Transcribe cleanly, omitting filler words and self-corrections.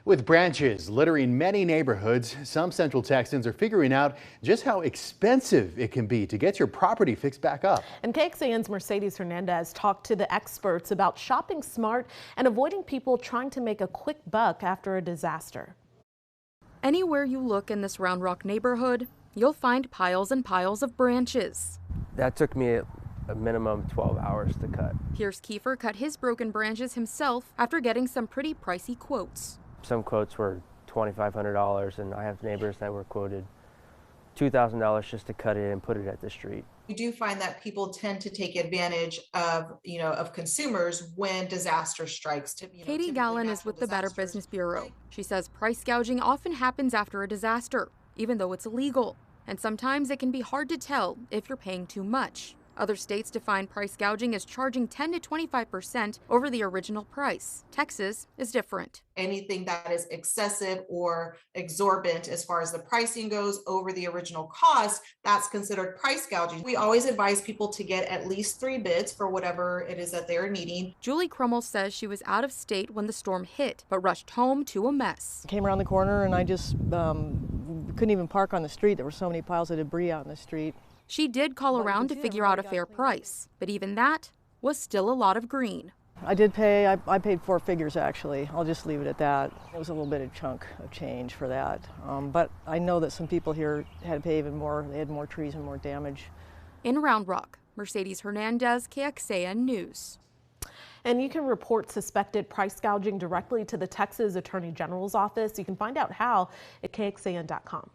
With branches littering many neighborhoods, some Central Texans are figuring out just how expensive it can be to get your property fixed back up. And KXAN's Mercedes Hernandez talked to the experts about shopping smart and avoiding people trying to make a quick buck after a disaster. Anywhere you look in this Round Rock neighborhood, you'll find piles and piles of branches. That took me a minimum 12 hours to cut. Here's Kiefer cut his broken branches himself after getting some pretty pricey quotes. Some quotes were $2,500, and I have neighbors that were quoted $2,000 just to cut it and put it at the street. We do find that people tend to take advantage of, of consumers when disaster strikes. Katie Gallen is with the Better Business Bureau. She says price gouging often happens after a disaster, even though it's illegal. And sometimes it can be hard to tell if you're paying too much. Other states define price gouging as charging 10 to 25% over the original price. Texas is different. Anything that is excessive or exorbitant as far as the pricing goes over the original cost, that's considered price gouging. We always advise people to get at least 3 bids for whatever it is that they're needing. Julie Crummel says she was out of state when the storm hit, but rushed home to a mess. Came around the corner and I just couldn't even park on the street. There were so many piles of debris out in the street. She did call around to figure out a fair price, but even that was still a lot of green. I did pay, I paid 4 figures actually. I'll just leave it at that. It was a little bit of chunk of change for that. But I know that some people here had to pay even more. They had more trees and more damage. In Round Rock, Mercedes Hernandez, KXAN News. And you can report suspected price gouging directly to the Texas Attorney General's office. You can find out how at KXAN.com.